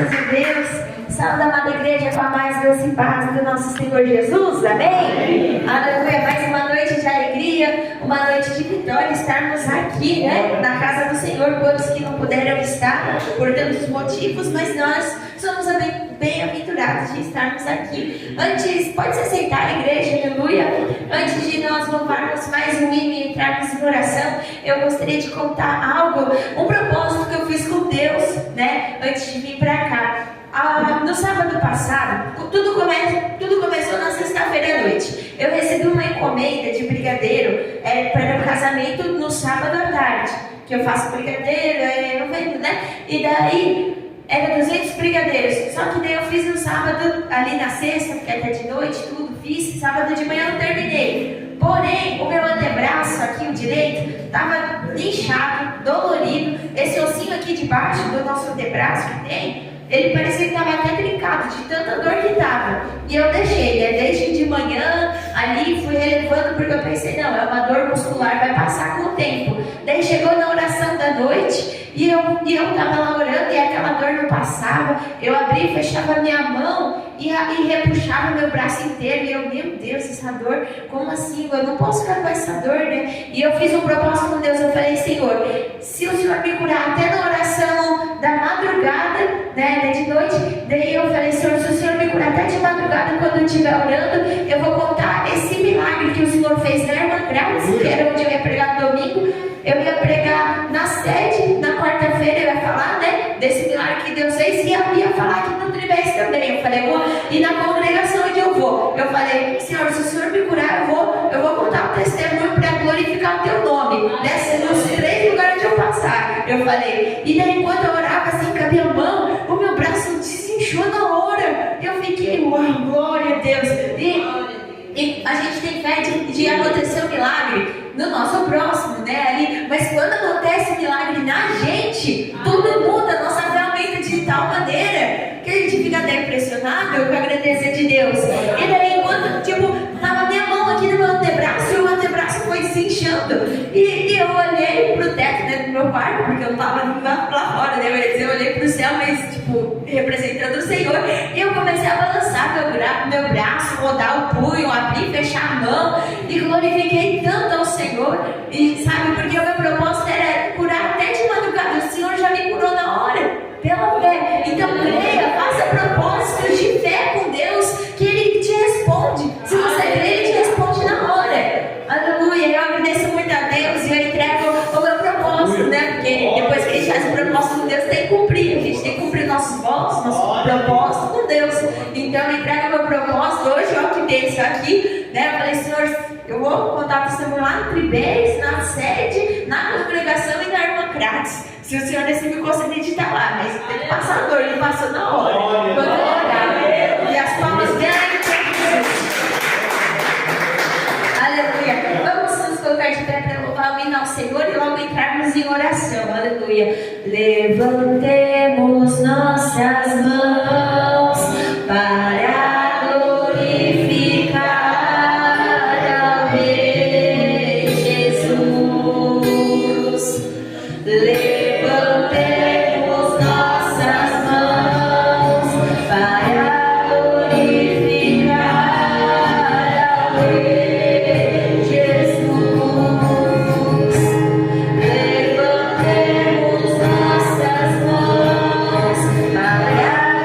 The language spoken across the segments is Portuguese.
Graças a Deus. Salve, amada igreja, com a mais doce paz do nosso Senhor Jesus. Amém? Aleluia. Mais uma noite de alegria, uma noite de vitória, estarmos aqui, né? Na casa do Senhor, todos que não puderam estar por tantos motivos, mas nós somos bem-aventurados de estarmos aqui. Antes, pode se sentar, igreja, aleluia. Antes de nós louvarmos mais um hino e entrarmos em oração, eu gostaria de contar algo, um propósito que eu fiz com Deus, né? Antes de vir para cá. No sábado passado, tudo começou na sexta-feira à noite. Eu recebi uma encomenda de brigadeiro para o casamento no sábado à tarde. Que eu faço brigadeiro, não vendo, né? E daí era 200 brigadeiros. Só que daí eu fiz no sábado, ali na sexta, porque até de noite, tudo fiz. Sábado de manhã eu terminei. Porém, o meu antebraço aqui, o direito, estava inchado, dolorido. Esse ossinho aqui de baixo do nosso antebraço que tem, ele parecia que estava até trincado de tanta dor que estava. E eu deixei, né? Desde de manhã ali fui relevando, porque eu pensei, não, é uma dor muscular, vai passar com o tempo. Daí chegou na oração da noite e eu estava lá orando e aquela dor não passava. Eu abri e fechava a minha mão e repuxava meu braço inteiro. E eu, meu Deus, essa dor, como assim? Eu não posso ficar com essa dor, né? E eu fiz um propósito com Deus. Eu falei, Senhor, se o Senhor me curar até na oração da madrugada, né, de noite, daí eu falei, Senhor, se o Senhor me curar até de madrugada, quando eu estiver orando, eu vou contar esse milagre que o Senhor fez na Irmã Graça, que era onde eu ia pregar no domingo. Eu ia pregar na sede, na quarta-feira eu ia falar, né, desse milagre que Deus fez, e eu ia falar aqui no Tribés também. Eu falei, e na congregação onde eu vou, eu falei, Senhor, se o Senhor me curar, eu vou contar o testemunho para glorificar o teu nome, nos 3 lugares onde eu passar. Eu falei, e daí quando eu orava assim com a minha mão, o meu braço desinchou na hora. Eu fiquei, uau, glória a Deus. E a gente tem fé de acontecer um milagre no nosso próximo, né? Ali. Mas quando acontece um milagre na gente, tudo muda, nossa fé aumenta de tal maneira que a gente fica até impressionado com a grandeza de Deus. E daí, quando, tava minha mão aqui no meu antebraço, e o antebraço foi se inchando. E eu olhei pro teto, né, do meu quarto, porque eu não tava lá fora, né? Eu olhei pro céu, mas, representando o Senhor. E eu comecei a balançar meu braço, rodar o punho, abrir e fechar a mão. E glorifiquei tanto ao Senhor. E sabe, porque o meu propósito era curar até de madrugada. O Senhor já me curou na hora, pela fé. Então creia, faça propósitos de fé com Deus, que Ele te responde. Se você crê, Ele te responde na hora. Aleluia. Eu agradeço muito a Deus e eu entrego o meu propósito, né? Porque depois que a gente faz o propósito com Deus, tem que cumprir. A gente tem que cumprir nossos votos, nosso propósito com Deus. Então eu entrego o meu propósito hoje, ó, que penso aqui, né? Eu falei, Senhor, eu vou contar para o Senhor lá no Tribés, na sede, na congregação e na Irmã Crates. Se o Senhor decidir me conceder de estar lá, mas tem que passar a dor, Ele passou na hora. Quando eu orava. E as palmas bem aleluia. Vamos nos colocar de pé para louvar o hino ao Senhor e logo entrarmos em oração. Aleluia. Levantemos nossas mãos para glorificar ao Rei Jesus. Levantemos nossas mãos para glorificar ao Rei Jesus. Levantemos nossas mãos para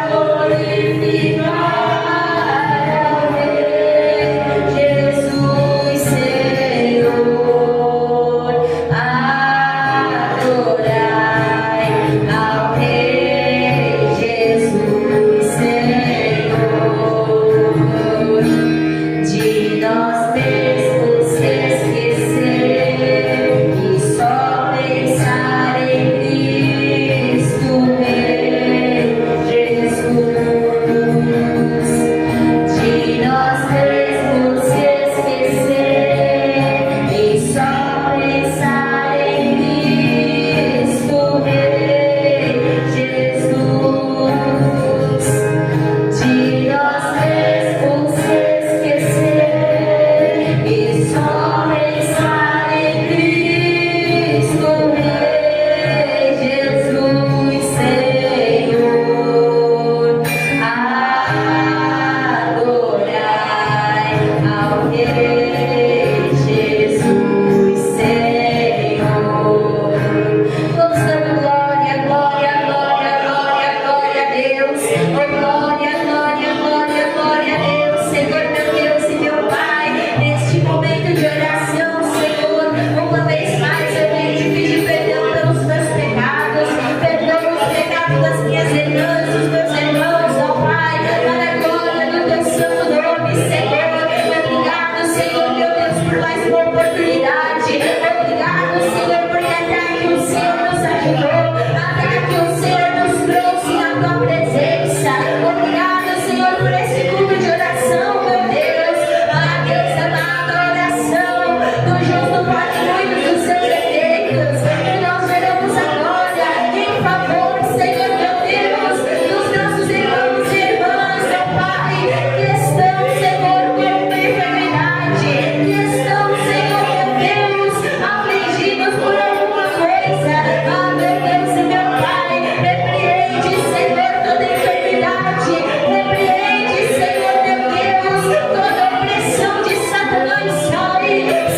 Deus. Oh, glória, glória, glória, glória a Deus. Senhor, meu Deus e meu Pai, neste momento de oração, Senhor, uma vez mais eu venho te pedir perdão pelos meus pecados, perdão os pecados das minhas irmãs, dos meus irmãos, ó Pai, para a glória do teu santo nome, Senhor. Obrigado, Senhor, meu Deus, por mais uma oportunidade. Obrigado, Senhor, porque até aqui o Senhor nos ajudou, até aqui o Senhor nos trouxe na tua presença. Obrigado, Senhor, por esse culto de oração, meu Deus. Ah, Deus amado, a oração do justo pode muitos dos seus efeitos. E nós veremos agora em favor, Senhor, meu Deus, dos nossos irmãos e irmãs, meu Pai, que estão, Senhor, com enfermidade, que estão, Senhor, meu Deus, afligidos por alguma coisa. Ah, meu Deus e meu Pai, repreende, Senhor, toda enfermidade, repreende, Senhor, meu Deus, toda opressão de Satanás.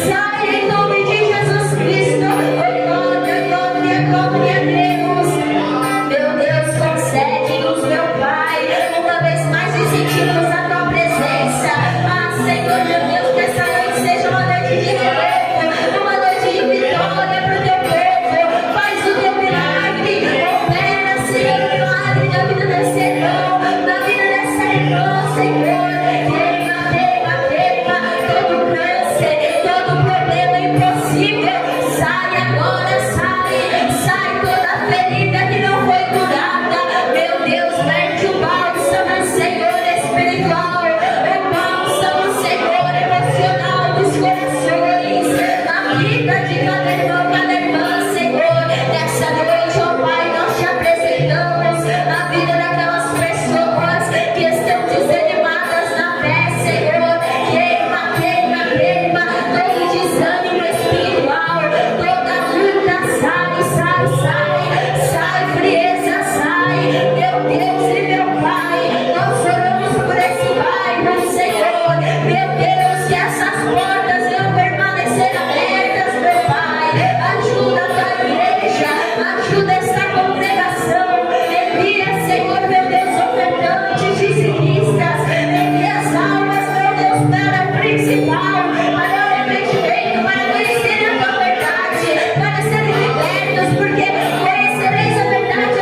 Sai em nome de Jesus Cristo. Oh, glória, glória, glória a Deus. Meu Deus, concede-nos, meu Pai, uma vez mais e sentimos a tua presença. Ah, Senhor, meu Deus, que essa noite seja uma noite de relevo, uma noite de vitória para o teu povo. Faz o teu milagre, opera, Senhor, milagre na vida desse irmão, na vida dessa irmã, Senhor. Queima, queima, queima todo câncer, todo problema impossível. Sai agora, sai toda ferida que não foi curada. Meu Deus, verte o bálsamo, Senhor, espiritual, o bálsamo, Senhor, emocional dos corações, na vida de cada irmão, cada irmã, Senhor. Nessa noite, ó Pai, nós te apresentamos a vida daquelas pessoas que estão desanimadas na fé, Senhor. Queima, queima, queima todo desânimo espiritual, toda luta, sai, frieza, sai. Meu Deus e meu Pai, nós oramos por esse bairro, Senhor. Meu Deus, que essas portas não permanecerem abertas, meu Pai. Ajuda a tua igreja, ajuda essa congregação. Envia, Senhor, meu Deus, ofertantes, dizimistas. Envia as almas, meu Deus, para o principal, para o arrependimento, para conhecerem a tua verdade, para serem libertos, porque conhecereis a verdade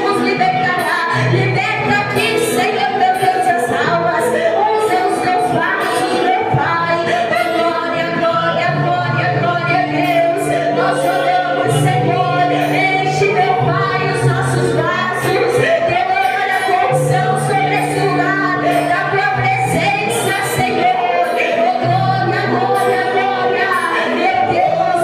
vos libertará. Liberta aqui, Senhor, meu Deus, as almas. Usa os teus vasos, meu Pai. Oh, glória, glória, glória, glória a Deus. Nós oramos, Senhor. Enche, meu Pai, os nossos vasos. Derrama a unção sobre esse lugar da tua presença, Senhor. Oh, glória, glória, glória. Meu Deus,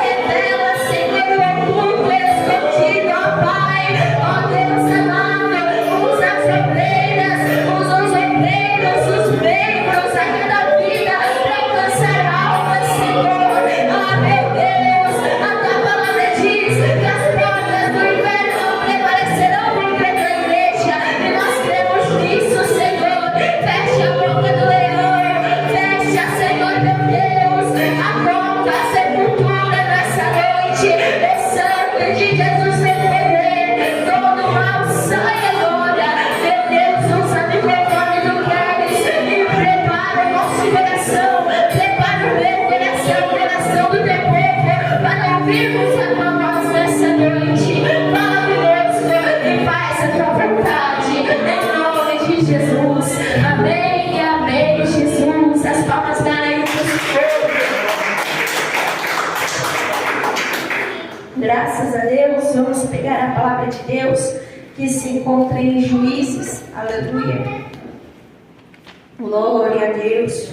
revela, Senhor, o oculto e escondido, ó Pai. Ó Deus amado, usa as obreiras, usa os obreiros, os membros a cada vida para alcançar almas, Senhor. Ah, meu Deus, a tua palavra diz que as portas do inferno não prevalecerão contra a tua igreja, e nós cremos nisso, Senhor. Feche a boca do leão, fecha, Senhor, meu Deus, a porta, a sepultura nessa noite. O sangue de Jesus tem poder, todo mal sai agora. Meu Deus, usa o microfone do Cleves e prepara o nosso coração, prepara o meu coração, o coração do teu povo, para ouvirmos a tua voz nessa noite. Fala conosco e faz a tua vontade, em nome de Jesus. Amém e amém, Jesus. As palmas darem para o Senhor. Graças a Deus, vamos pegar a palavra de Deus que se encontra em Juízes. Aleluia. Glória a Deus.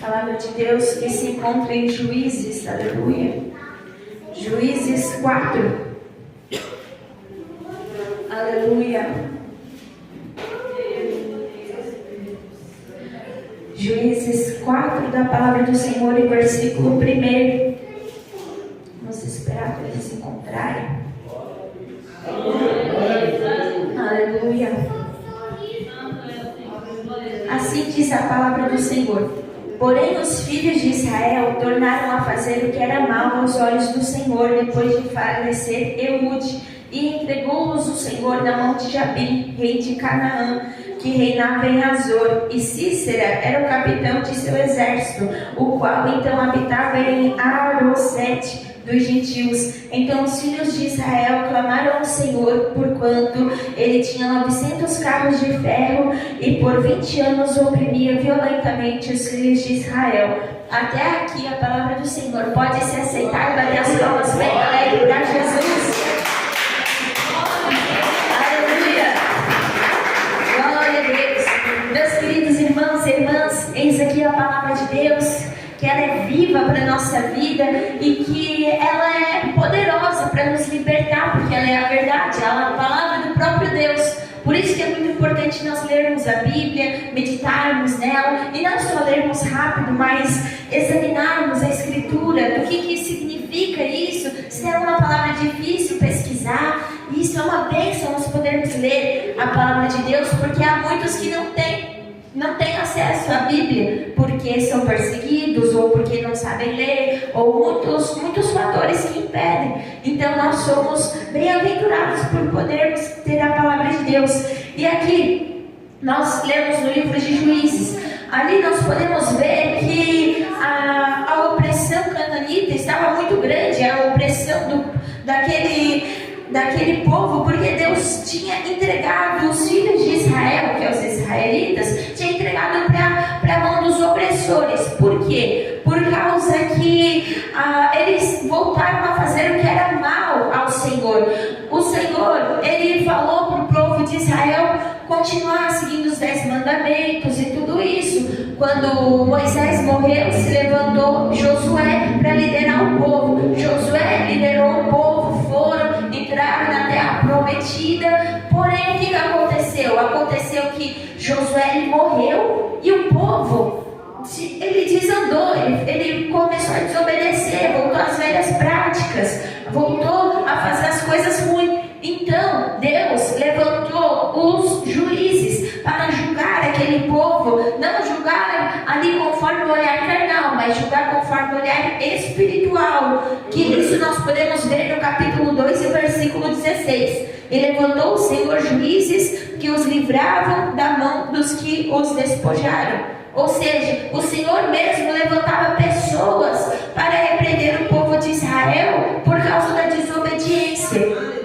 Palavra de Deus que se encontra em Juízes. Aleluia. Juízes 4. Aleluia. Juízes 4 da palavra do Senhor, em versículo 1. Vamos esperar para eles se encontrarem. Aleluia. Assim diz a palavra do Senhor: porém os filhos de Israel tornaram a fazer o que era mal aos olhos do Senhor, depois de falecer Eude, e entregou-os o Senhor na mão de Jabim, rei de Canaã, que reinava em Azor, e Cícera era o capitão de seu exército, o qual então habitava em Arosete dos gentios. Então os filhos de Israel clamaram ao Senhor, porquanto ele tinha 900 carros de ferro, e por 20 anos oprimia violentamente os filhos de Israel. Até aqui a palavra do Senhor. Pode se aceitar e bater as palmas bem alegre para Jesus. Aleluia! Glória a Deus. Meus queridos irmãos e irmãs, eis aqui a palavra de Deus, que ela é viva para a nossa vida e que ela é poderosa para nos libertar, porque ela é a verdade, ela é a palavra do próprio Deus. Por isso que é muito importante nós lermos a Bíblia, meditarmos nela, e não só lermos rápido, mas examinarmos a Escritura, do que significa isso. Se é uma palavra difícil, pesquisar. Isso é uma bênção nós podermos ler a palavra de Deus, porque há muitos que não têm acesso à Bíblia, porque são perseguidos, ou porque não sabem ler, ou muitos fatores que impedem. Então nós somos bem-aventurados por podermos ter a palavra de Deus. E aqui nós lemos no livro de Juízes, ali nós podemos ver que a opressão cananita estava muito grande, a opressão daquele povo, porque Deus tinha entregado os filhos de Israel, que é os israelitas, tinha entregado para a mão dos opressores. Por quê? Por causa que eles voltaram a fazer o que era mal ao Senhor. O Senhor, ele falou para o povo de Israel continuar seguindo os 10 mandamentos e tudo isso. Quando Moisés morreu, se levantou Josué para liderar o povo. Josué liderou o povo, entraram na terra prometida. Porém, o que aconteceu? Aconteceu que Josué morreu e o povo, ele desandou, ele começou a desobedecer, voltou às velhas práticas, voltou a fazer as coisas ruins. Então Deus levantou os juízes para julgar aquele povo, não julgar ali conforme o olhar carnal, mas julgar conforme o olhar espiritual, que isso nós podemos ver no capítulo 2 e versículo 16. E levantou o Senhor juízes que os livravam da mão dos que os despojaram. Ou seja, o Senhor mesmo levantava pessoas para repreender o povo de Israel por causa da desobediência.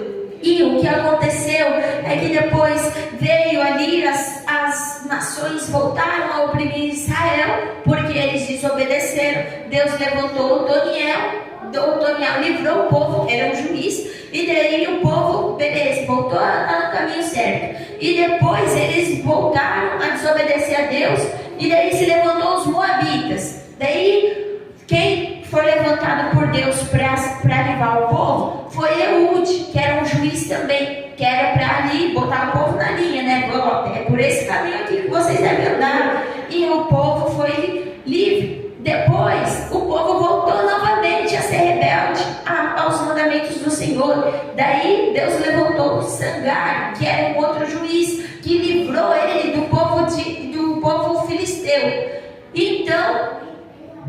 E o que aconteceu é que depois veio ali as nações voltaram a oprimir Israel, porque eles desobedeceram. Deus levantou Otoniel livrou o povo, era um juiz, e daí o povo, beleza, voltou a estar no caminho certo. E depois eles voltaram a desobedecer a Deus, e daí se levantou os moabitas. Daí, quem foi levantado por Deus para livrar o povo foi Eude, que era um juiz também, que era para ali botar o povo na linha, né? É por esse caminho aqui que vocês devem andar. E o povo foi livre. Depois, o povo voltou novamente a ser rebelde aos mandamentos do Senhor. Daí, Deus levantou Sangar, que era um outro juiz, que livrou ele do povo filisteu. Então,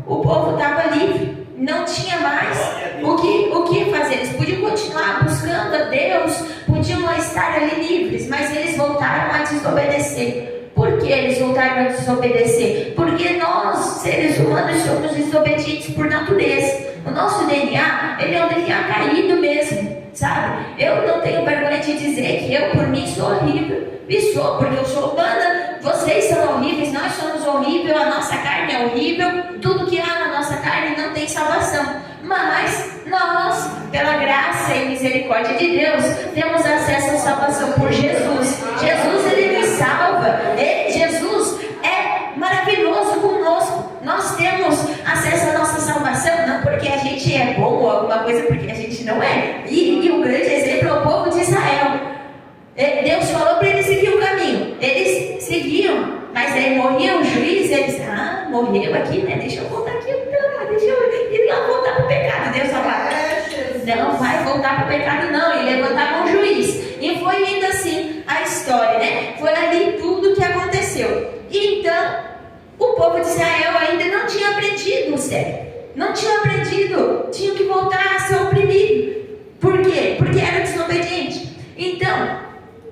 o povo estava livre, não tinha mais o que fazer. Eles podiam continuar buscando a Deus, podiam estar ali livres, mas eles voltaram a desobedecer. Por que eles voltaram a desobedecer? Porque nós, seres humanos, somos desobedientes por natureza. O nosso DNA, ele é um DNA caído mesmo, sabe? Eu não tenho vergonha de dizer que eu, por mim, sou horrível. E sou, porque eu sou humana. Vocês são horríveis, nós somos horríveis, a nossa carne é horrível. Tudo que há na nossa carne não tem salvação. Mas nós, pela graça e misericórdia de Deus, temos acesso à salvação por Jesus. Jesus, ele nos salva. Jesus é maravilhoso conosco. Nós temos acesso à nossa salvação, não porque a gente é bom ou alguma coisa, porque a gente não é. E o grande exemplo é o povo de Israel. Deus falou para eles seguir o caminho. Eles seguiam, mas aí morria o juiz. Eles, morreu aqui, né? Deixa eu voltar aqui, deixa eu ir lá voltar para o pecado. Deus falava, não vai voltar para o pecado, não. E levantava um juiz. E foi ainda assim a história, né? Foi ali tudo que aconteceu. E então, o povo de Israel ainda não tinha aprendido o certo. Não tinha aprendido. Tinha que voltar a ser oprimido. Por quê? Porque era desobediente. Então,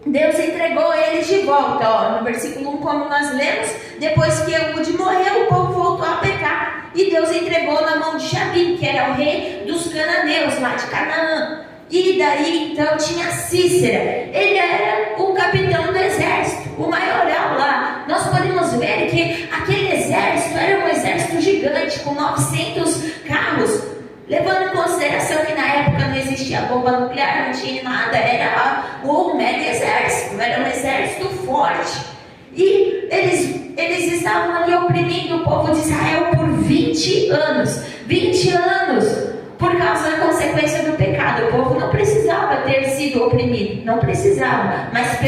Deus entregou eles de volta, ó, no versículo 1, como nós lemos, depois que Eude morreu, o povo voltou a pecar, e Deus entregou na mão de Jabim, que era o rei dos cananeus, lá de Canaã. E daí, então, tinha Cícera, ele era o capitão do exército, o maioral lá. Nós podemos ver que aquele exército era um exército gigante, com 900 carros, levando em consideração que na época não existia bomba nuclear, não tinha nada, era um mega exército, era um exército forte. E eles estavam ali oprimindo o povo de Israel por 20 anos. 20 anos por causa da consequência do pecado. O povo não precisava ter sido oprimido, não precisava, mas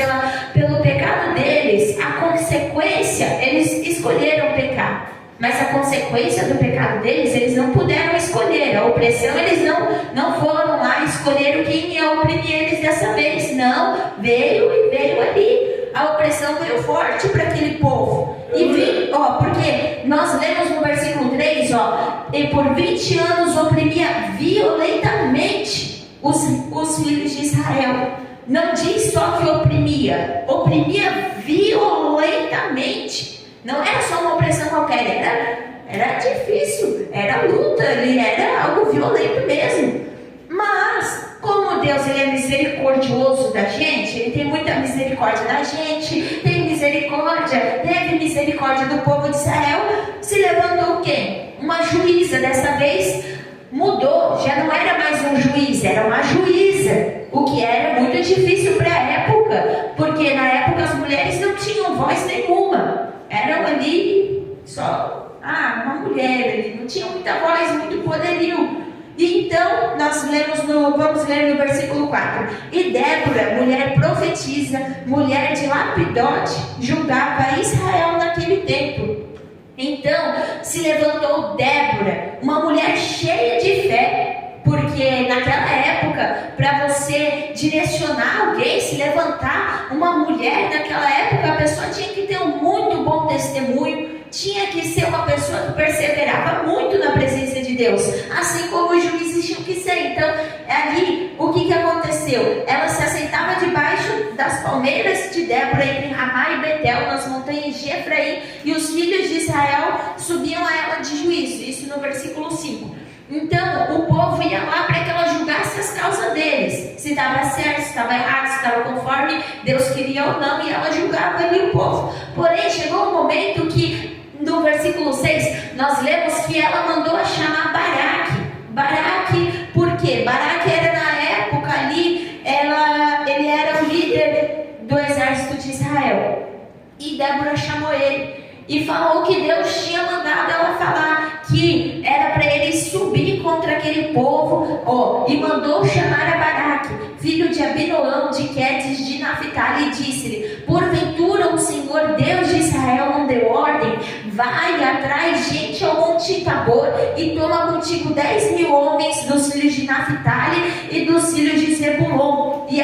pelo pecado deles, a consequência, eles escolheram pecar. Mas a consequência do pecado deles, eles não puderam escolher. A opressão, eles não foram lá e escolheram quem ia oprimir eles dessa vez. Não, veio ali. A opressão veio forte para aquele povo. E porque nós lemos no versículo 3, e por 20 anos oprimia violentamente os filhos de Israel. Não diz só que oprimia violentamente. Não era só uma opressão qualquer, era difícil, era luta, era algo violento mesmo. Mas, como Deus ele é misericordioso da gente, Ele tem muita misericórdia da gente, teve misericórdia do povo de Israel, se levantou quem? Uma juíza, dessa vez mudou, já não era mais um juiz, era uma juíza, o que era muito difícil para a época, porque na época as mulheres não tinham voz nenhuma. Eram ali só uma mulher ali, não tinha muita voz, muito poderio. E então nós vamos ler no versículo 4. E Débora, mulher profetisa, mulher de Lapidote, julgava Israel naquele tempo. Então se levantou Débora, uma mulher cheia de fé. Porque naquela época, para você direcionar alguém, se levantar uma mulher, naquela época a pessoa tinha que ter um muito bom testemunho, tinha que ser uma pessoa que perseverava muito na presença de Deus, assim como os juízes tinham que ser. Então, ali, o que aconteceu? Ela se assentava debaixo das palmeiras de Débora, entre Ramá e Betel, nas montanhas de Efraim, e os filhos de Israel subiam a ela de juízo, isso no versículo 5. Então, o povo ia lá para que ela julgasse as causas deles, se estava certo, se estava errado, se estava conforme Deus queria ou não, e ela julgava ali o povo. Porém, chegou um momento que, no versículo 6, nós lemos que ela mandou chamar Baraque, por quê? Baraque era na época ali, ele era o líder do exército de Israel, e Débora chamou ele e falou que Deus tinha mandado ela falar, que era para ele subir contra aquele povo, e mandou chamar a Baraque, filho de Abinoão, de Quedes de Naphtali, e disse-lhe: porventura o Senhor Deus de Israel não deu ordem? Vai atrás gente ao monte Tabor e toma contigo 10.000 homens dos filhos de Naphtali e dos filhos de Zebulon, e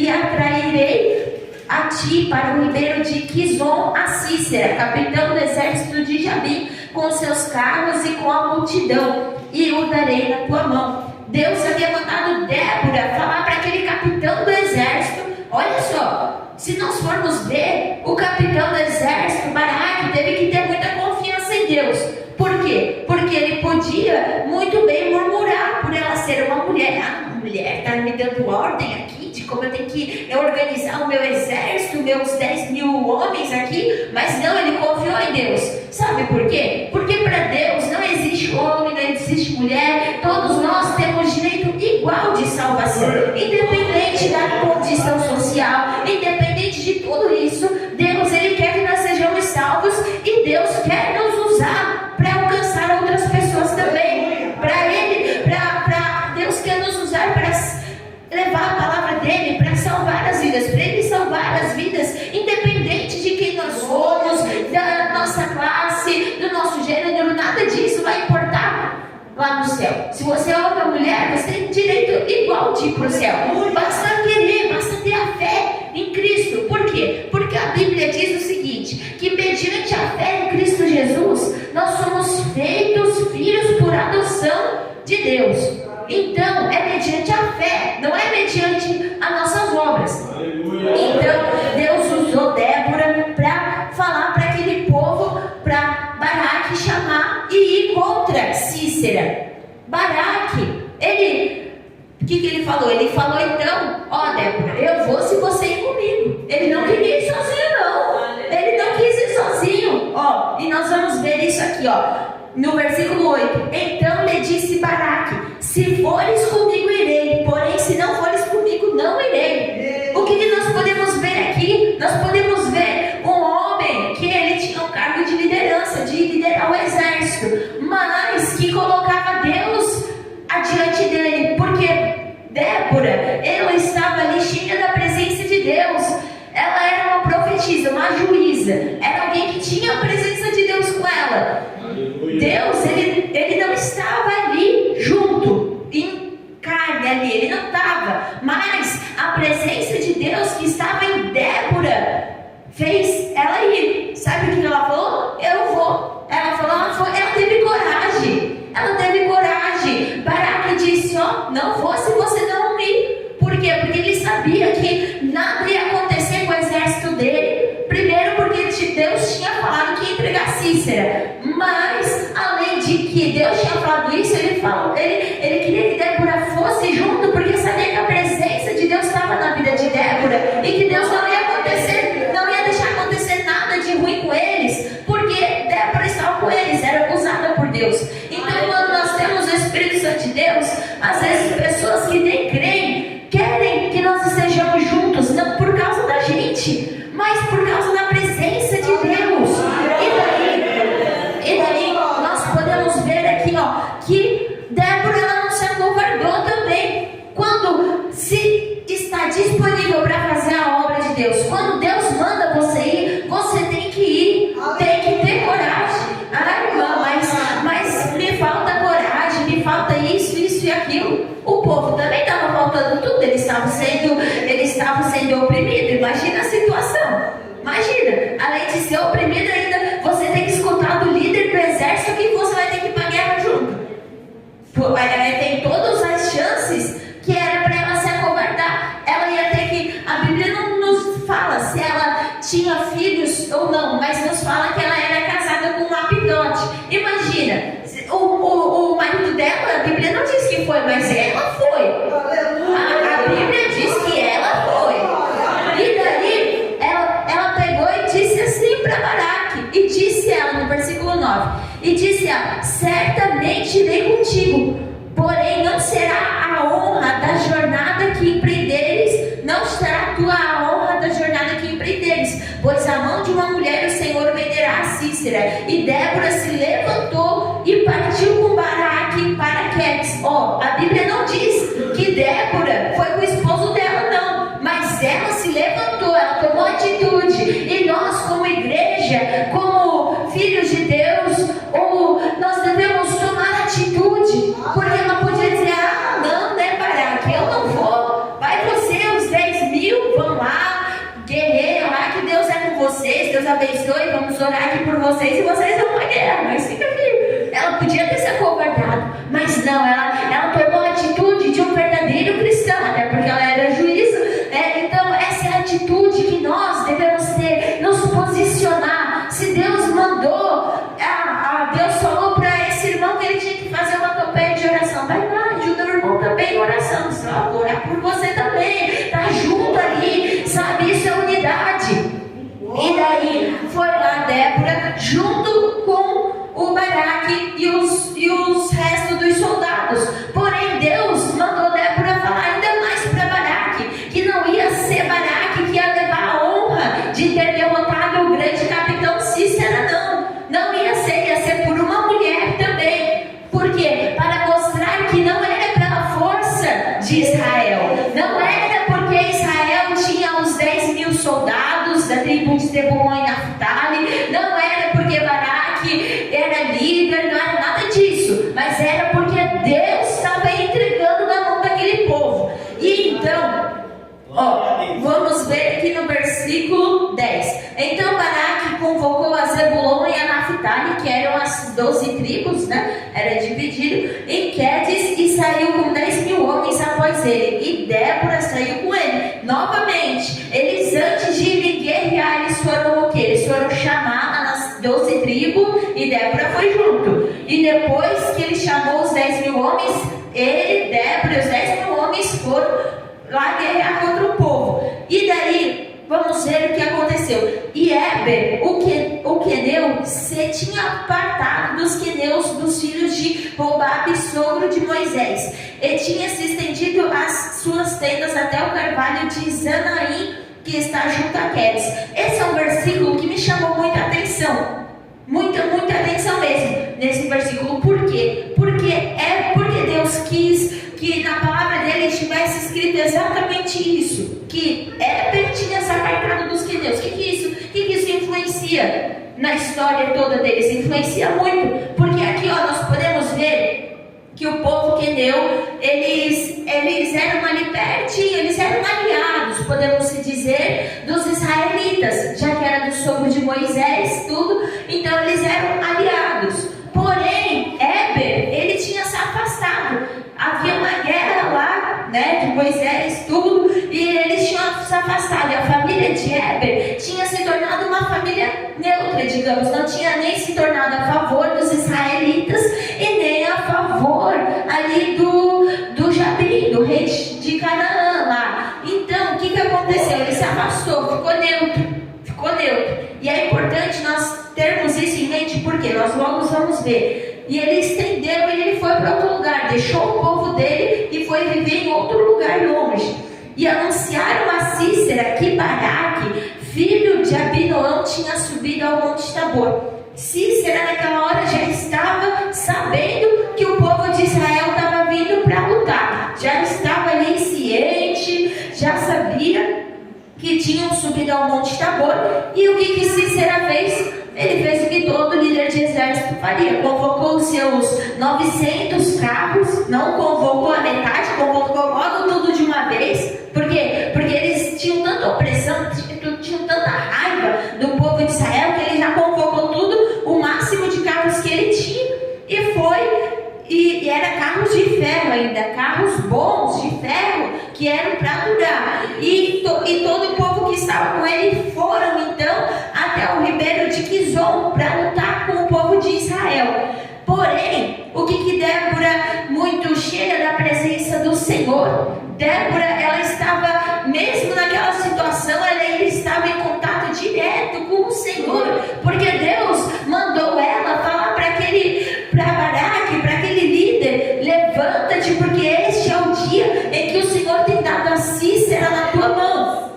atrairei a ti para o ribeiro de Quizon a Cícera, capitão do exército de Jabim, com seus carros e com a multidão, e o darei na tua mão. Deus havia mandado Débora falar para aquele capitão do exército. Olha só, se nós formos ver, o capitão do exército, Baraque, teve que ter muita confiança em Deus. Por quê? Porque ele podia muito bem murmurar por ela ser uma mulher. A mulher está me dando ordem aqui de como eu tenho que organizar o meu exército, meus 10.000 homens aqui. Mas não, ele confiou em Deus. Sabe por quê? Porque para Deus não existe homem, não existe mulher. Todos nós temos direito igual de salvação, independente da condição social, independente de tudo isso. Deus, ele quer que nós sejamos salvos, e Deus quer nos usar para alcançar outras pessoas também. Deus quer nos usar para levar a palavra dele, para salvar as vidas, para ele salvar as vidas, independente de quem nós somos, da nossa classe, do nosso gênero, nada disso vai importar lá no céu. Se você é homem ou mulher, você tem direito igual de ir para o céu. Basta querer, basta ter a fé em Cristo. Por quê? Porque a Bíblia diz o seguinte, que mediante a fé em Cristo Jesus, nós somos feitos filhos por adoção de Deus. Então, é mediante a fé, não é mediante as nossas obras. Cícera. Baraque, o que ele falou? Ele falou então, ó Débora, eu vou se você ir comigo. Ele não queria ir sozinho não. Ele não quis ir sozinho. Ó, e nós vamos ver isso aqui, ó. No versículo 8, então lhe disse Baraque, se fores comigo irei, porém se não fores comigo não irei. O que nós podemos ver aqui? Nós podemos ver um homem que ele tinha um cargo de liderança, de liderar o exército, mas que colocava Deus adiante dele, porque Débora, ela estava ali cheia da presença de Deus. Ela era uma profetisa, uma juíza, era alguém que tinha a presença de Deus com ela. Deus, ele não estava ali junto, em carne ali, ele não estava, mas a presença de Deus que estava em Débora fez ela ir. Sabe o que ela falou? Eu vou. Ela teve coragem. Baraque disse, ó, não vou se você não ir. Por quê? Porque ele sabia que nada ia acontecer com o exército dele. Primeiro porque Deus tinha falado que ia entregar Cícera, mas além de que Deus tinha falado isso, ele queria que Débora fosse junto, porque sabia que a presença de Deus estava na vida de Débora e que Deus não ia deixar acontecer nada de ruim com eles, porque Débora estava com eles, era usada por Deus. Então quando nós temos o Espírito Santo de Deus, às vezes pessoas que nem creem querem que nós estejamos juntos, não por causa da gente, mas por causa da presença de Deus. E daí nós podemos ver aqui, ó, que Débora ela não se acovardou também. Quando se está disponível para fazer a obra de Deus, quando Deus manda você ir, você tem que ir, tem que ter coragem. Ah, irmã, mas me falta coragem, me falta isso e aquilo. O povo também estava faltando tudo, eles estavam sendo oprimidos. Imagina a situação. Imagina, além de ser oprimido ainda, você tem que escutar do líder do exército que você vai ter que ir para a guerra junto. Tem todas as chances que era para ela se acovardar. Ela ia ter que, a Bíblia não nos fala se ela tinha filhos ou não, mas nos fala que ela era casada com um lapidote. Imagina, o marido dela, a Bíblia não diz que foi, mas ela foi. A Bíblia diz que ela foi. E daí ela pegou e disse assim para Baraque, e disse ela no versículo 9, e disse ela, certamente irei contigo, porém não será a honra da jornada que empreenderes, não será tua a honra da jornada que empreenderes, pois a mão de uma mulher o Senhor venderá a Cícera. E Débora se levantou e partiu com Baraque para Quedes. Ó, a Bíblia não diz que Débora foi com o esposo dela, não, mas ela se levantou, ela tomou atitude. E nós, como igreja, como filhos de Deus, nós devemos tomar atitude, porque ela podia dizer, não, né, Baraque, eu não vou, vai você, os 10.000, vão lá, guerreiam lá, que Deus é com vocês, Deus abençoe, vamos orar aqui por vocês, e vocês vão para a guerra, mas fica aqui. Ela podia ter se acovardado, mas não, ela tomou a atitude de um verdadeiro cristão, né, porque ela era juíza. Então essa é a atitude que nós devemos ter, nos posicionar. Se Deus mandou, Deus falou para esse irmão que ele tinha que fazer uma campanha de oração, vai lá, ajuda o irmão também em oração, só vou orar por você também, tá junto ali, sabe, isso é unidade. E daí foi lá Débora junto com o Baraque e os restos dos soldados. Porém Deus mandou Débora falar ainda mais para Baraque, que não ia ser Baraque que ia levar a honra de ter derrotado o grande capitão Cícera, não ia ser por uma mulher também. Por quê? Para mostrar que não era pela força de Israel, não era porque Israel tinha os 10.000 soldados da tribo de Zebulon e Naftali, não era porque Baraque era líder, não era nada disso, mas era porque Deus estava entregando na mão daquele povo. E então, vamos ver aqui no versículo 10. Então Baraque convocou a Zebulon e a Naftali, que eram as 12 tribos, né? Era dividido em Quedes, e saiu com 10.000 homens após ele. E Débora saiu com ele. Novamente, eles antes de irem guerrear, eles foram o quê? Eles foram chamar as 12 tribos, e Débora foi junto. E depois que ele chamou os 10.000 homens, ele, Débora e os 10.000 homens foram lá guerrear contra o povo. E daí, vamos ver o que aconteceu. E Éber, o queneu, se tinha apartado dos queneus, dos filhos de Robabe, sogro de Moisés, e tinha se estendido as suas tendas até o carvalho de Zanaim, que está junto a Quedes. Esse é um versículo que me chamou muita atenção. Muita atenção mesmo nesse versículo. Por quê? Porque Deus quis que na palavra dele estivesse escrito exatamente isso, que Éber tinha se apartado dos queneus. O que isso influencia na história toda deles? Influencia muito, porque aqui nós podemos ver que o povo queneu, eles eram ali pertinho, eles eram aliados, podemos se dizer, dos israelitas, já que era do sogro de Moisés, tudo, então eles eram aliados. Porém, Éber, ele tinha se afastado. Havia uma guerra lá, né, de Moisés, tudo, e eles tinham se afastado. E a família de Éber tinha se tornado uma família neutra, digamos, não tinha nem se tornado a favor dos israelitas e nem a favor ali do Jabim, do rei de Canaã lá. Então, o que aconteceu? Ele se afastou, ficou neutro. E é importante nós termos isso em mente, porque nós logo vamos ver. E ele estendeu e ele foi para outro lugar, deixou o povo dele e foi viver em outro lugar longe. E anunciaram a Cícera que Baraque, filho de Abinoão, tinha subido ao Monte Tabor. Cícera naquela hora já estava sabendo que o povo de Israel estava vindo para lutar. Já estava ali ciente, já sabia que tinham subido ao Monte Tabor. E o que Cícera fez? Ele fez o que todo líder de exército faria. Convocou os seus 900 carros, não convocou a metade, convocou logo tudo de uma vez. Por quê? Porque eles tinham tanta opressão, tinham tanta raiva do povo de Israel, que ele já convocou tudo, o máximo de carros que ele tinha. E foi... E era carros de ferro ainda, carros bons de ferro, que eram para durar. E todo o povo que estava com ele foram então até o ribeiro de Quizon para lutar com o povo de Israel. Porém, o que Débora, muito cheia da presença do Senhor, Débora, ela estava, mesmo naquela situação, ela estava em contato direto com o Senhor, porque Deus mandou ela falar para Baraque, para aquele líder: levanta-te, porque este é o dia em que o Senhor tem dado a Cícera na tua mão.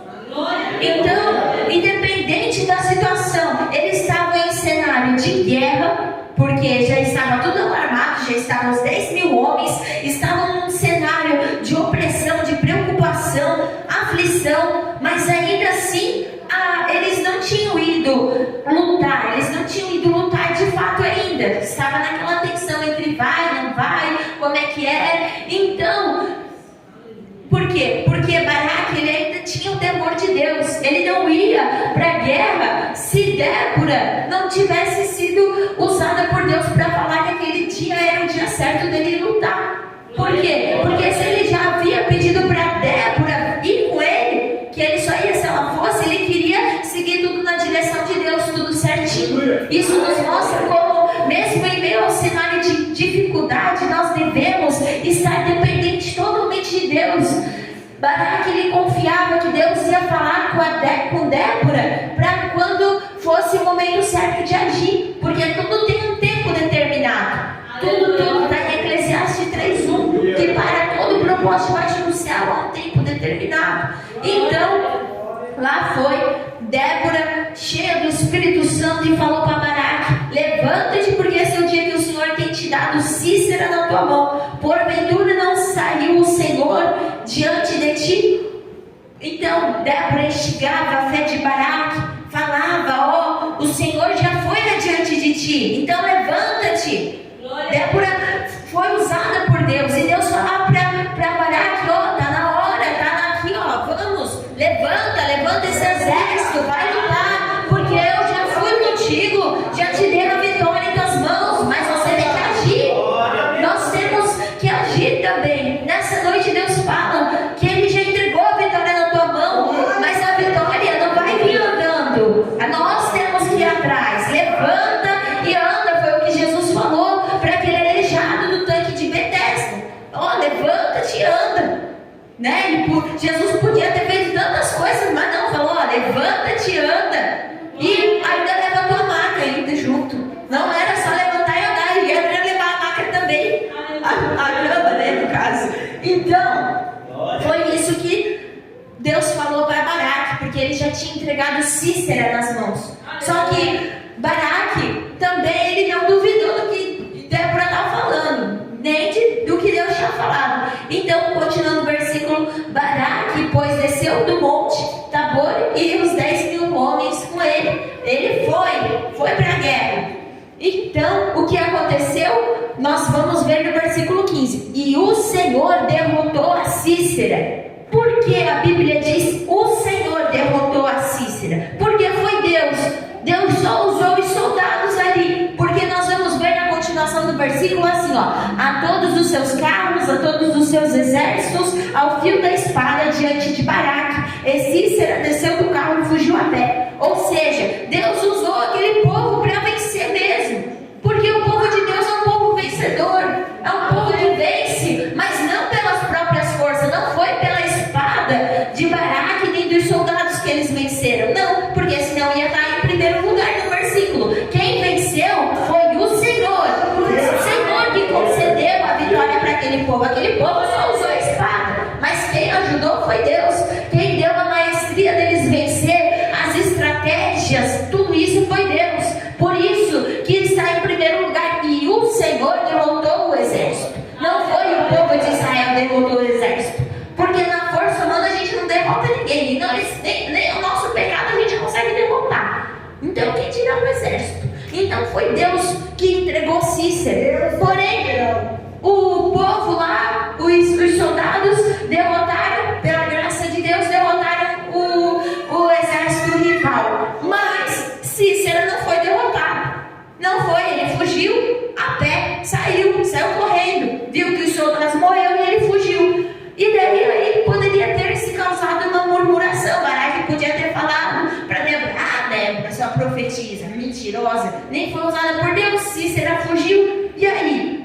Então, independente da situação, eles estavam em cenário de guerra, porque já estava tudo alarmado, já estavam os 10.000 homens, estavam num cenário de opressão, de preocupação, aflição, mas ainda assim, eles não tinham ido lutar de fato ainda, estava naquela tensão entre vai, não vai, como é que é. Então, por quê? Porque Baraque, ele ainda tinha o temor de Deus, ele não ia para a guerra se Débora não tivesse sido usada por Deus para falar que aquele dia era o dia certo dele lutar. Por quê? Porque se ele já havia pedido para Débora ir com ele, que ele só ia se ela fosse, ele queria seguir tudo na direção de Deus, tudo certinho. Isso nos mostra como, mesmo em meio ao cenário de dificuldade, nós devemos estar dependentes totalmente de Deus. Baraque, ele confiava que Deus ia falar com Débora para quando fosse o momento certo de agir, porque tudo tem um tempo determinado. Tudo está em Eclesiastes 3:1, que para todo propósito baixo no céu há um tempo determinado. Então, lá foi Débora, cheia do Espírito Santo, e falou para Baraque: levanta-te, porque esse é o dia que o Senhor tem te dado Cícera na tua mão. Porventura não saiu o Senhor diante de ti? Então Débora instigava a fé de Baraque, falava: o Senhor já foi adiante de ti, então levanta-te. Débora foi usada por Deus, e Deus falava para Baraque: tá na hora, tá aqui, vamos, levanta esse exército, vai lutar, porque eu já fui contigo, já te dei a vitória em tuas mãos, mas você tem que agir. Nós temos que agir também. Nessa noite Deus fala que Ele já entregou a vitória na tua mão, mas a vitória não vai vir andando, nós temos que ir atrás. Levanta e anda, foi o que Jesus falou para aquele aleijado levanta-te e anda. E ainda levantou a maca ainda junto. Não era só levantar e andar, ele ia levar a maca também. A cama, né, no caso. Então, foi isso que Deus falou para Baraque, porque ele já tinha entregado Sísera nas mãos. Só que Baraque também, ele não duvidou do que Débora estava falando, nem do que Deus tinha falado. Então, continuando o versículo, Baraque, pois desceu do monte Tabor e os 10.000 homens com ele. Ele foi para a guerra. Então, o que aconteceu? Nós vamos ver no versículo 15. E o Senhor derrotou a Sísera. Por que a Bíblia diz o Senhor derrotou a Sísera? Porque foi Deus. Deus só usou os soldados ali. Porque nós vamos ver na continuação do versículo assim, ó: a todos os seus carros, a todos os seus exércitos, ao fio da espada diante de Baraque. E Sísera desceu do carro e fugiu a pé. Ou seja, Deus usou aquele povo para vencer mesmo. Porque o povo de Deus é um povo vencedor. É um povo que vence, mas não pelas próprias forças. Não foi pela espada de Baraque nem dos soldados que eles venceram. Não, porque senão ia estar em primeiro lugar no versículo. Quem venceu foi o Senhor. O Senhor que concedeu a vitória para aquele povo. Aquele povo só usou a espada, mas quem ajudou foi Deus. Quem deu a maestria deles vencer, as estratégias, tudo isso foi Deus. Por isso que ele está em primeiro lugar. E o Senhor derrotou o exército. Não foi o povo de Israel que derrotou o exército. Porque na força humana a gente não derrota ninguém. Não, nem o nosso pecado a gente consegue derrotar. Então quem tira o exército? Então foi Deus que entregou Sísera. Porém, o povo lá, os soldados derrotaram, pela graça de Deus, derrotaram o exército rival. Mas Sísera não foi derrotado. Não foi, ele fugiu a pé, saiu correndo, viu que os soldados morreram e ele fugiu. E daí aí poderia ter se causado uma murmuração. Baraque podia ter falado para Débora: ah, Débora, sua profetisa, mentirosa, nem foi usada por Deus. Sísera fugiu. E aí?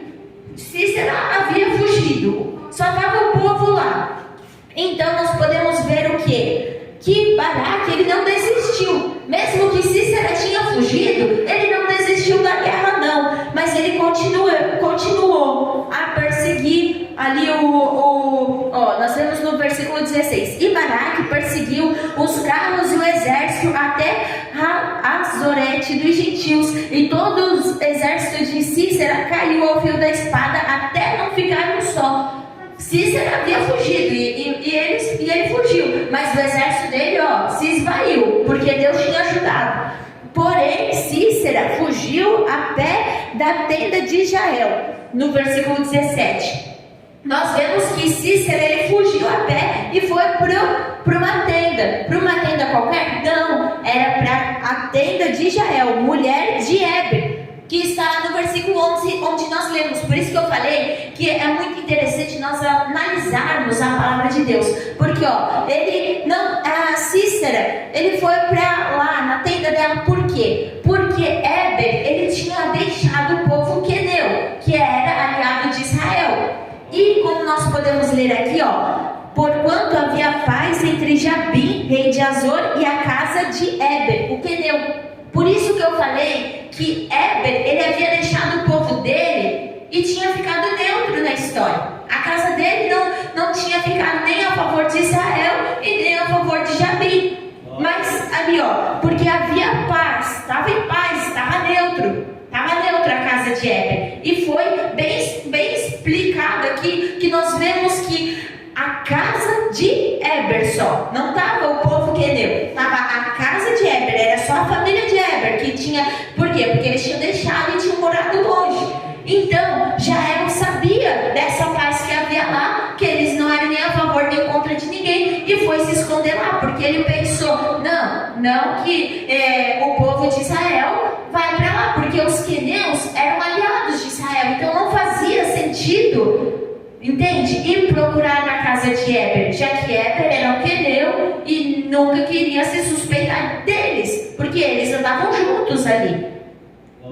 Sísera havia fugido, só estava o povo lá. Então nós podemos ver o quê? Que Baraque, ele não desistiu. Mesmo que Sísera tinha fugido, ele não desistiu da guerra não. Mas ele continuou a perseguir ali nós vemos no versículo 16. E Baraque perseguiu os carros e o exército até Azorete dos gentios. E todo o exército de Sísera caiu ao fio da espada até não ficar um só. Sísera havia fugido e ele fugiu, mas o exército dele se esvaiu, porque Deus tinha ajudado. Porém, Sísera fugiu a pé da tenda de Jael. No versículo 17, nós vemos que Sísera, ele fugiu a pé e foi para uma tenda qualquer? Não, era para a tenda de Jael, mulher de Éber, que está lá no versículo 11, onde nós lemos. Por isso que eu falei que é muito interessante nós analisarmos a palavra de Deus. Porque, a Sísera, ele foi para lá, na tenda dela, por quê? Porque Éber, ele tinha deixado o povo queneu, que era aliado de Israel. E como nós podemos ler aqui, porquanto havia paz entre Jabim, rei de Azor, e a casa de Éber, o queneu. Por isso que eu falei que Éber, ele havia deixado o povo dele e tinha ficado neutro na história. A casa dele não tinha ficado nem a favor de Israel e nem a favor de Jabim. Mas ali, porque havia paz, estava em paz, estava neutro a casa de Éber. E foi bem explicado aqui que nós vemos que a casa de Éber só, não estava o povo queneu, estava a casa de Éber, era só a família de Éber que tinha. Por quê? Porque eles tinham deixado e tinham morado longe. Então Jael sabia dessa paz que havia lá, que eles não eram nem a favor nem contra de ninguém, e foi se esconder lá, porque ele pensou: não que o povo de Israel vai para lá, porque os queneus eram aliados de Israel, então não fazia sentido, entende? Ir procurar na casa de Éber, já que Éber era um queneu e nunca queria se suspeitar deles, porque eles andavam juntos ali.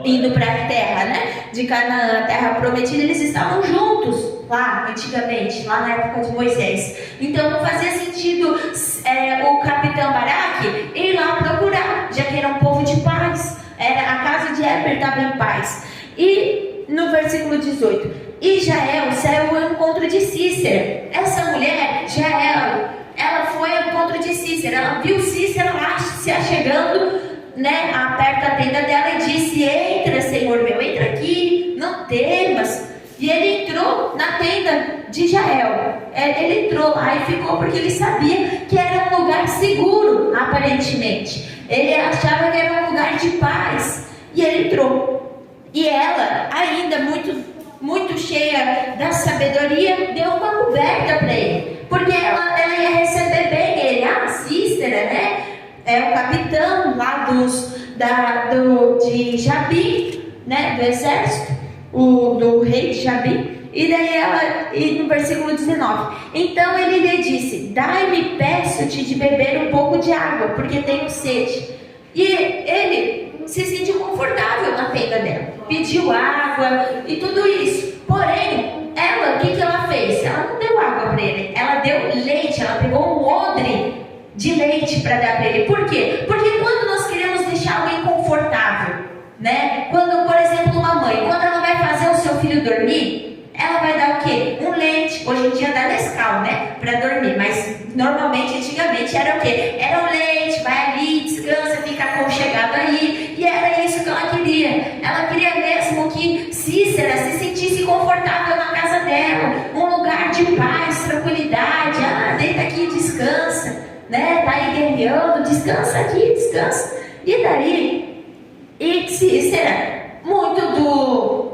indo para a terra, né, de Canaã, a terra prometida. Eles estavam juntos lá antigamente, lá na época de Moisés. Então não fazia sentido o capitão Baraque ir lá procurar, já que era um povo de paz. A casa de Éber estava em paz. E no versículo 18, e Jael saiu ao encontro de Cícera. Essa mulher, Jael, ela foi ao encontro de Cícera. Ela viu Cícera lá se achegando, né, perto da tenda dela, e disse: entra, Senhor meu, entra aqui, não temas. E ele entrou na tenda de Jael. Ele entrou lá e ficou, porque ele sabia que era um lugar seguro, aparentemente. Ele achava que era um lugar de paz. E ele entrou. E ela, ainda muito cheia da sabedoria, deu uma coberta para ele, porque ela ia receber bem ele. Cícera, né, é o capitão lá de Jabi, né, do exército, do rei de Jabi. E no versículo 19, então ele lhe disse: dai-me, peço-te, de beber um pouco de água, porque tenho sede. E ele se sentiu confortável na tenda dela, pediu água e tudo isso. Porém, ela, o que ela fez? Ela não deu água para ele, ela deu leite. Ela pegou um odre de leite para dar para ele. Por quê? Porque quando nós queremos deixar alguém confortável, né? Quando, por exemplo, uma mãe, quando ela vai fazer o seu filho dormir, ela vai dar o quê? Um leite. Hoje em dia dá Nescau, né, para dormir, mas normalmente, antigamente, era o quê? Era o leite. Vai ali, descansa, fica aconchegado aí. E era isso que ela queria. Ela queria mesmo que Cícera se sentisse confortável na casa dela, um lugar de paz, tranquilidade. Deita aqui e descansa, né? Tá aí guerreando, descansa aqui, descansa. E daí, Cícera, muito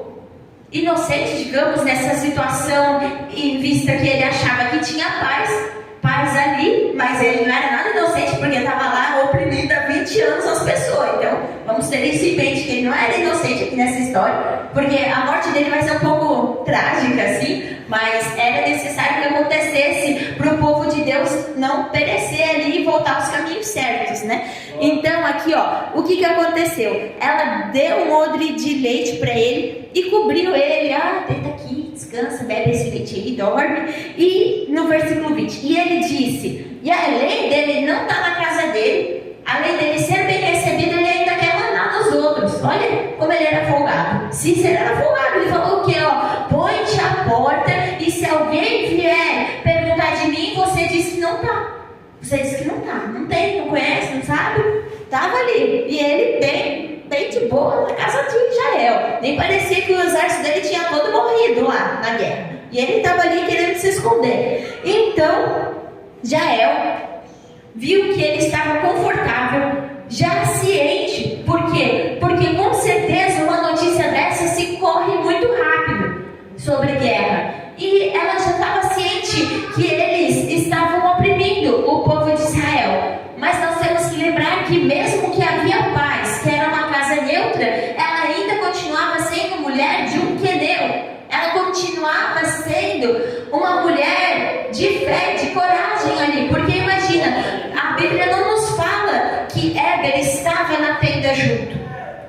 inocente, digamos, nessa situação, em vista que ele achava que tinha paz ali, mas ele não era nada inocente, porque estava lá oprimindo há 20 anos as pessoas. Então, vamos ter isso em mente, que ele não era inocente aqui nessa história, porque a morte dele vai ser um pouco trágica, assim, mas era necessário que acontecesse para o povo de Deus não perecer ali e voltar aos caminhos certos, né? Então, aqui, ó, o que aconteceu? Ela deu um odre de leite para ele e cobriu ele. Deita aqui, descansa, bebe esse leite aí, dorme. E no versículo 20, e ele disse, e além dele não estar na casa dele, além dele ser bem recebido, ele ainda quer mandar nos outros. Olha como ele era folgado. Cícera era folgado. Ele falou o quê? Põe-te à porta, e se alguém vier perguntar de mim, você diz que não tá. Você disse que não tá, não tem, não conhece, não sabe? Tava ali, e ele bem de boa na casa de Jael. Nem parecia que o exército dele tinha todo morrido lá na guerra. E ele estava ali querendo se esconder. Então, Jael viu que ele estava confortável, já ciente. Por quê? Porque com certeza uma notícia dessa se corre muito rápido sobre guerra. E ela já estava ciente que eles estavam oprimindo o povo de Israel. Mas nós temos que lembrar que mesmo que havia paz, que era uma casa neutra, ela ainda continuava sendo mulher de um queneu. Ela continuava sendo uma mulher de fé, de coragem ali. Porque imagina, a Bíblia não nos fala que Éber estava na tenda junto.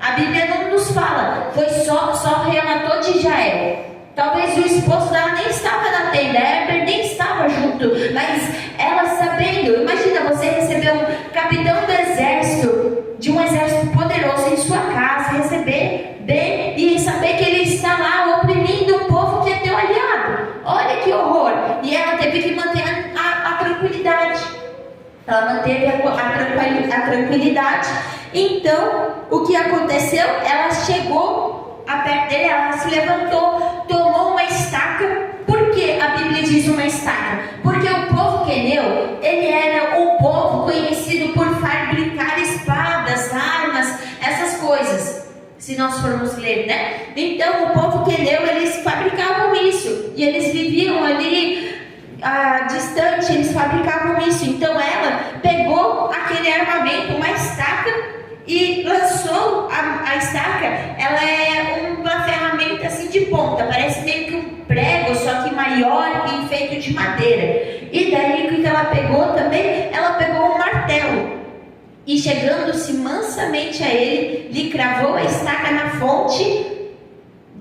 A Bíblia não nos fala, foi só relatou de Jael. Talvez o esposo dela nem estava na tenda, Éber nem estava junto, mas ela sabendo, imagina você receber um capitão do exército, de um exército poderoso em sua casa, receber bem e saber que ele está lá oprimindo o povo que é teu aliado. Olha que horror! E ela teve que manter a tranquilidade. Ela manteve a tranquilidade. Então, o que aconteceu? Ela chegou perto dele, ela se levantou, tomou uma estaca. Por que a Bíblia diz uma estaca? Porque o povo queneu, ele era um povo conhecido por fabricar espadas, armas, essas coisas, se nós formos ler, né? Então o povo queneu, eles fabricavam isso, e eles viviam ali distante, eles fabricavam isso. Então ela pegou aquele armamento, uma estaca, e lançou a estaca. Ela é uma ferramenta assim de ponta, parece meio que um prego, só que maior e feito de madeira. E daí o que ela pegou também? Ela pegou um martelo. E chegando-se mansamente a ele, lhe cravou a estaca na fonte,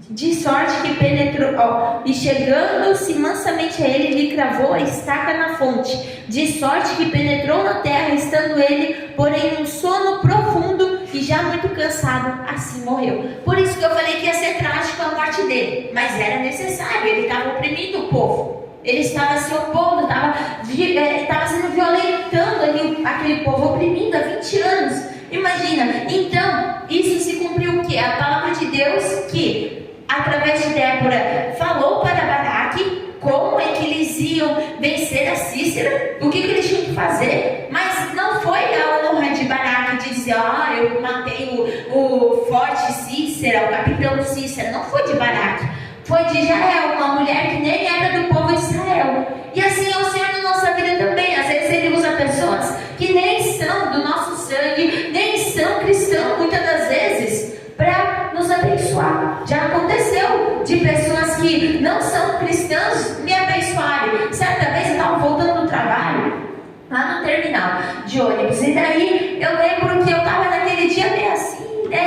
de sorte que penetrou. E chegando-se mansamente a ele, lhe cravou a estaca na fonte, de sorte que penetrou na terra, estando ele, porém, num sono profundo e já muito cansado, assim morreu. Por isso que eu falei que ia ser trágico a morte dele, mas era necessário, ele estava oprimindo o povo. Ele estava se opondo, estava sendo violentando ali, aquele povo, oprimindo há 20 anos. Imagina, então, isso se cumpriu o quê? A palavra de Deus que, através de Débora, falou para Baraque como é que eles iam vencer a Cícera, o que eles tinham que fazer. Mas não foi a honra de Baraque de dizer, eu matei o forte Cícera, o capitão Cícera. Não foi de Baraque. Foi de Jael, uma mulher que nem era do povo de Israel. E assim é o Senhor na nossa vida também. Às vezes Ele usa pessoas que nem são do nosso sangue, nem são cristãos, muitas das vezes, para nos abençoar. Já aconteceu de pessoas que não são cristãs me abençoarem. Certa vez eu estava voltando do trabalho, lá no terminal de ônibus. E daí eu lembro que eu estava naquele dia meio assim,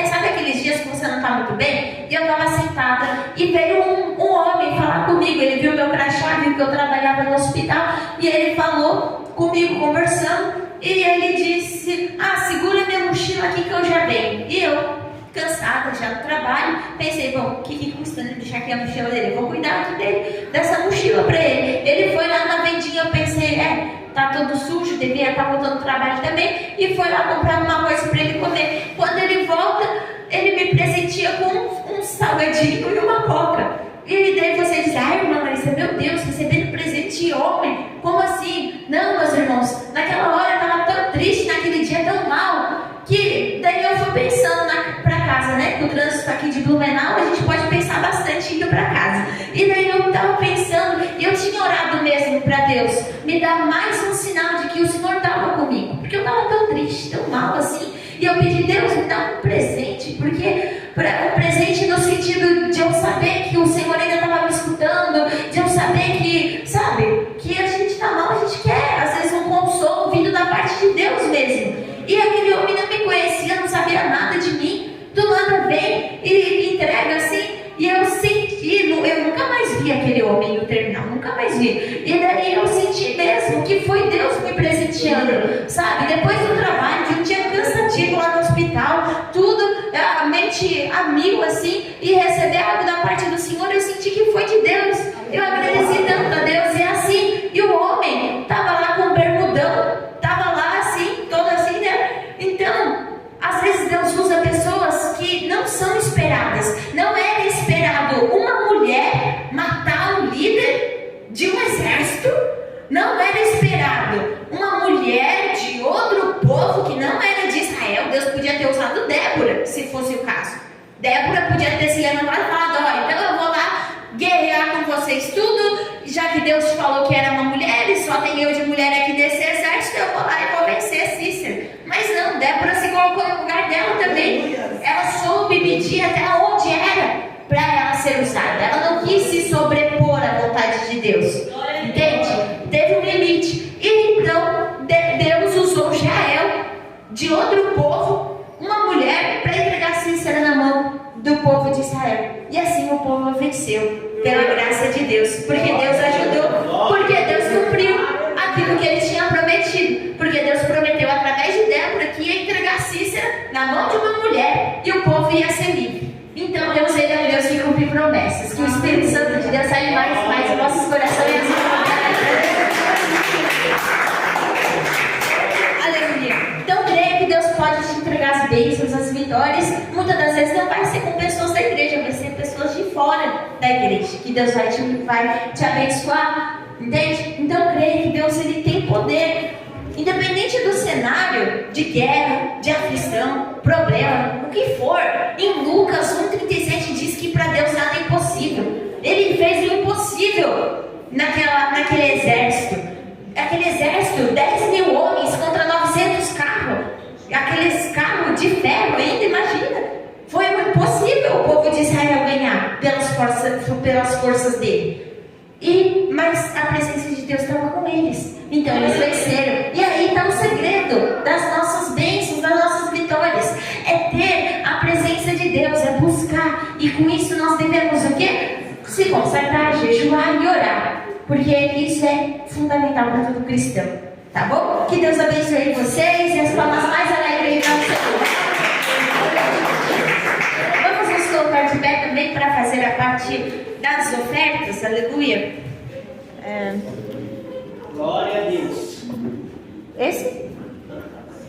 sabe aqueles dias que você não está muito bem? E eu estava sentada e veio um homem falar comigo. Ele viu meu crachá, viu que eu trabalhava no hospital, e ele falou comigo, conversando, e ele disse, segura minha mochila aqui que eu já venho. E eu, cansada já do trabalho, pensei, bom, o que custa deixar aqui a mochila dele? Eu vou cuidar aqui dessa mochila para ele. Ele foi lá na vendinha, eu pensei, tá todo sujo, devia estar voltando do trabalho também, e foi lá comprar uma coisa para ele comer. Quando ele volta, ele me presentia com um salgadinho e uma coca. E daí você diz, irmã Marisa, meu Deus, recebendo presente de homem, como assim? Não, meus irmãos, naquela hora eu estava tão triste, naquele dia tão mal, que daí eu fui pensando para casa, né? Com o trânsito aqui de Blumenau, a gente pode pensar bastante indo para casa. E daí eu estava pensando, e eu tinha orado mesmo para Deus me dar mais um sinal de que o Senhor estava comigo, porque eu estava tão triste, tão mal assim. E eu pedi, Deus, me dá um presente, porque um presente no sentido de eu saber que o Senhor ainda estava me escutando, de eu saber que, sabe, que a gente está mal, a gente quer, às vezes, um consolo vindo da parte de Deus mesmo. E aquele homem não me conhecia, não sabia nada de mim, do nada vem e me entrega assim, e eu senti, eu nunca mais vi aquele homem no terminal, nunca mais vi. E daí eu senti mesmo que foi Deus me presenteando, sabe? Depois do trabalho, de um dia cansativo lá no hospital, tudo, a mente a mil assim, e receber algo da parte do Senhor, eu senti que foi de Deus. Eu agradeci tanto a Deus, e assim, e o homem estava lá com um bermudão, estava lá assim, todo assim, né? Então, às vezes Deus usa pessoas que não são esperadas. Não era esperado uma mulher matar um líder de um exército. Não era esperado uma mulher de outro povo que não era de Israel. Deus podia ter usado Débora, se fosse o caso. Débora podia ter se levantado e falado, então eu vou lá guerrear com vocês tudo, já que Deus falou que era uma mulher e só tem eu de mulher aqui desse exército, eu vou lá e vou vencer Cícera. Mas não, Débora se colocou no lugar dela também. Ela soube medir até onde era para ela ser usada. Ela não quis se sobrepor à vontade de Deus, entende? Teve um limite. E então Deus usou Jael, de outro povo, uma mulher, para entregar Cícera na mão do povo de Israel. E assim o povo venceu, pela graça de Deus, porque Deus ajudou, porque Deus cumpriu aquilo que Ele tinha prometido, porque Deus prometeu através de Débora que ia entregar Cícera na mão de uma mulher e o povo ia ser livre. Então Deus, Ele é um Deus que cumpre promessas. Que o Espírito Santo de Deus saia mais em nossos corações. Aleluia. Então creio que Deus pode te entregar as bênçãos, as vitórias. Muitas das vezes não vai ser com pessoas da igreja, vai ser pessoas de fora da igreja, que Deus vai te abençoar, entende? Então creio que Deus, Ele tem poder, independente do cenário de guerra, de aflição, problema, o que for. Em Lucas 1,37 diz que para Deus nada é impossível. Ele fez o impossível naquele exército. Aquele exército, 10 mil homens contra 900 carros. Aqueles carros de ferro ainda, imagina. Foi impossível o povo de Israel ganhar pelas forças dele. Mas a presença de Deus estava com eles. Então eles venceram. E aí está o segredo das nossas bênçãos Deus, é buscar. E com isso nós devemos o quê? Se consagrar, jejuar e orar. Porque isso é fundamental para todo cristão. Tá bom? Que Deus abençoe vocês e as palmas mais alegres do Senhor. Vamos nos colocar de pé também para fazer a parte das ofertas. Aleluia. Glória a Deus. Esse?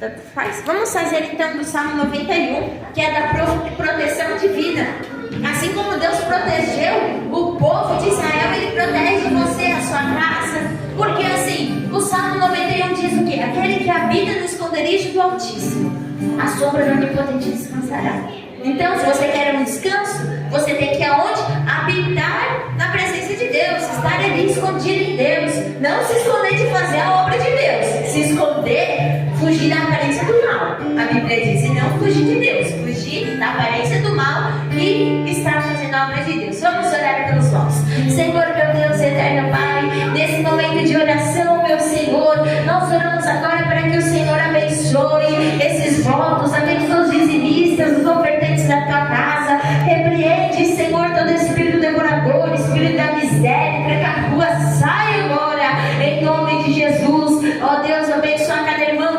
Tanto faz. Vamos fazer então do Salmo 91, que é da proteção de vida. Assim como Deus protegeu o povo de Israel, Ele protege você, a sua casa. Porque assim, o Salmo 91 diz o quê? Aquele que habita no esconderijo do Altíssimo, a sombra do Onipotente descansará. Então, se você quer um descanso, você tem que aonde? Habitar na presença de Deus, estar ali escondido em Deus. Não se esconder de fazer a obra de Deus. Se esconder, fugir da aparência do mal. A Bíblia diz, e não fugir de Deus, fugir da aparência do mal e estar fazendo a obra de Deus. Vamos orar pelos votos. Senhor, meu Deus, eterno Pai, nesse momento de oração, meu Senhor, nós oramos agora para que o Senhor abençoe esses votos, abençoe os dizimistas, os ofertantes da tua casa. Repreende, Senhor, todo espírito devorador, espírito da miséria, para que a rua saia agora, em nome de Jesus. Ó Deus, abençoa cada irmão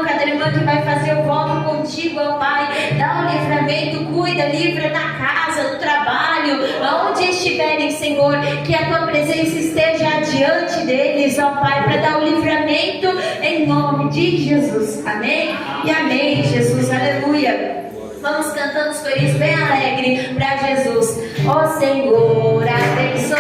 que vai fazer o voto contigo, ó Pai. Dá o livramento, cuida, livra na casa, no trabalho, aonde estiverem, Senhor, que a tua presença esteja adiante deles, ó Pai, para dar o livramento em nome de Jesus. Amém? E amém, Jesus. Aleluia. Vamos cantando os corinhos bem alegre para Jesus. Ó Senhor, abençoa